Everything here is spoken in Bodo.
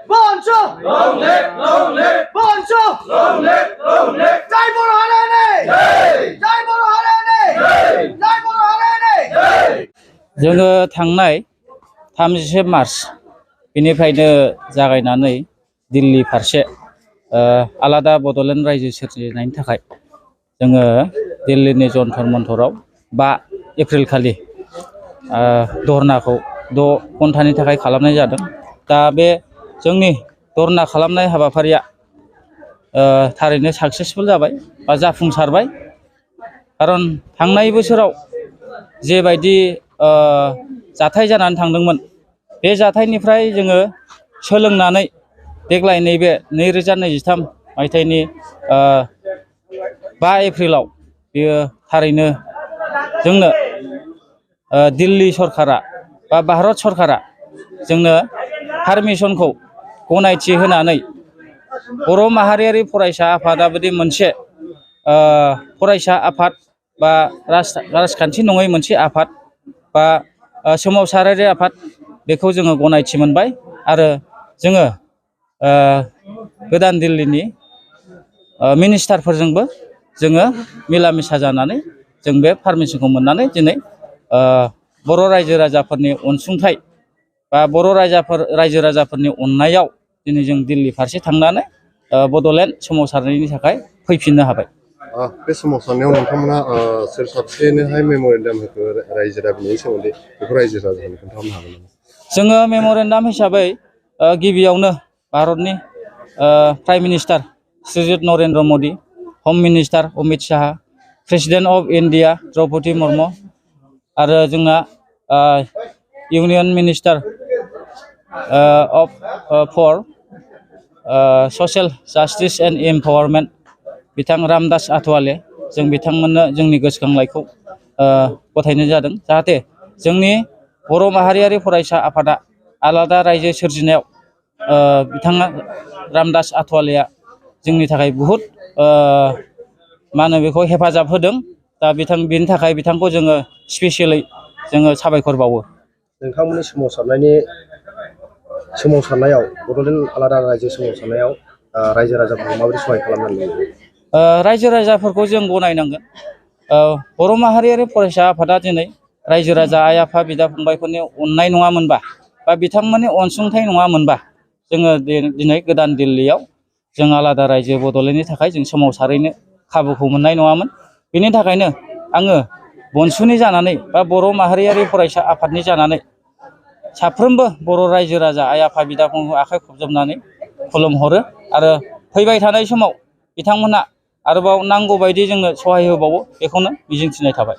বঞ্চ বঞ্চ জয় বড় হারানে জয় বড় হারাने जय बर' हारिनि जोङो थांनाय 31 मार्च बेनिफ्रायनो जागायनानै दिल्ली फारसे आलादा बड'लेण्ड रायजो सोरजिनायनि थाखाय जोङो दिल्लीनि जन्तर मन्तराव 5 एप्रिल खालि धरनाखौ 6 घन्टानि थाखाय खालामनाय जादों। दा बे जोंनि धरना खालामनाय हाबाफारिया थारैनो साक्सेसफुल जाबाय बा जाफुंसारबाय। खारन थांनाय बोसोराव जेबायदि जाथाय जानानै थांदोंमोन बे जाथायनिफ्राय जोङो सोलोंनानै देग्लाय नैबे 2023 मायथाइनि 5 एप्रिलाव बेयो थारैनो जोंनो दिल्ली सरकारा बा भारत सरकारा जोंनो पारमिसनखौ गनायथि होनानै बर' माहारियारि फरायसा आफादाबादि मोनसे फरायसा आफाद बा राजखान्थि नङै मोनसे आफाद बा सोमावसारारि आफाद बेखौ जोङो गनायथि मोनबाय आरो जोङो गोदान दिल्लीनि मिनिस्टारफोरजोंबो जोङो मिला मिसा जानानै जों बे पारमिसनखौ मोननानै दिनै बर' रायजो राजाफोरनि अनसुंथाइ बा बर' रायजो राजाफोरनि अननायाव दिनै जों दिल्ली फारसे थांनानै बड'लेण्ड सोमावसारनायनि थाखाय फैफिननो हाबाय। बे सोमावसारनायाव नोंथांमोना सोर साबसेनोहाय मेम'रेन्डाम होखो रायजो राजानि सोमोन्दै बेखौ रायजो राजानो खोन्थाहरनो हागोन नामा? जोङो मेम'रेन्डाम हिसाबै गिबियावनो भारतनि prime minister Shriyut Narendra Modi, home minister Amit Shah, president of India Draupadi Murmu आरो जोंना union minister for social justice and empowerment बिथां रामदास आठवाले जों बिथांमोननो जोंनि गोसोखांलाइखौ गथायनाय जादों जाहाथे जोंनि बर' माहारियारि फरायसा आफादा आलादा रायजो सोरजिनायाव बिथाङा रामदास आठवालेया जोंनि थाखाय बहुद मा होनो बेखौ हेफाजाब होदों। दा बेनि थाखाय बिथांखौ जोङो स्पेसियेलि जोङो साबायखर बावो। नोंथांमोननि सोमावसारनायाव बड'लेण्ड आलादा रायजो सोमावसारनायाव रायजो राजाफोरखौ माबोरै सहाय खालामनांगौ? रायजो राजाफोरखौ जों गनायनांगोन। बर' माहारियारि फरायसा आफादा दिनै रायजो राजा आइ आफा बिदा फंबायफोरनि अननाय नङामोनबा बा बिथांमोननि अनसुंथाइ नङामोनबा जोङो दिनै गोदान दिल्लीयाव जों आलादा रायजो बड'लेण्डनि थाखाय जों सोमावसारैनो खाबुखौ मोननाय नङामोन। बेनि थाखायनो आङो बनसुनि जानानै बा बर' माहारियारि फरायसा आफादनि जानानै साफ्रोमबो बर' रायजो राजा आइ आफा बिदा फंबायखौ आखाइ खबजबनानै खुलुमहरो आरो फैबाय थानाय समाव बिथांमोनहा आरोबाव नांगौ बायदि जोंनो सहाय होबावो बेखौनो मिजिंथिनाय थाबाय।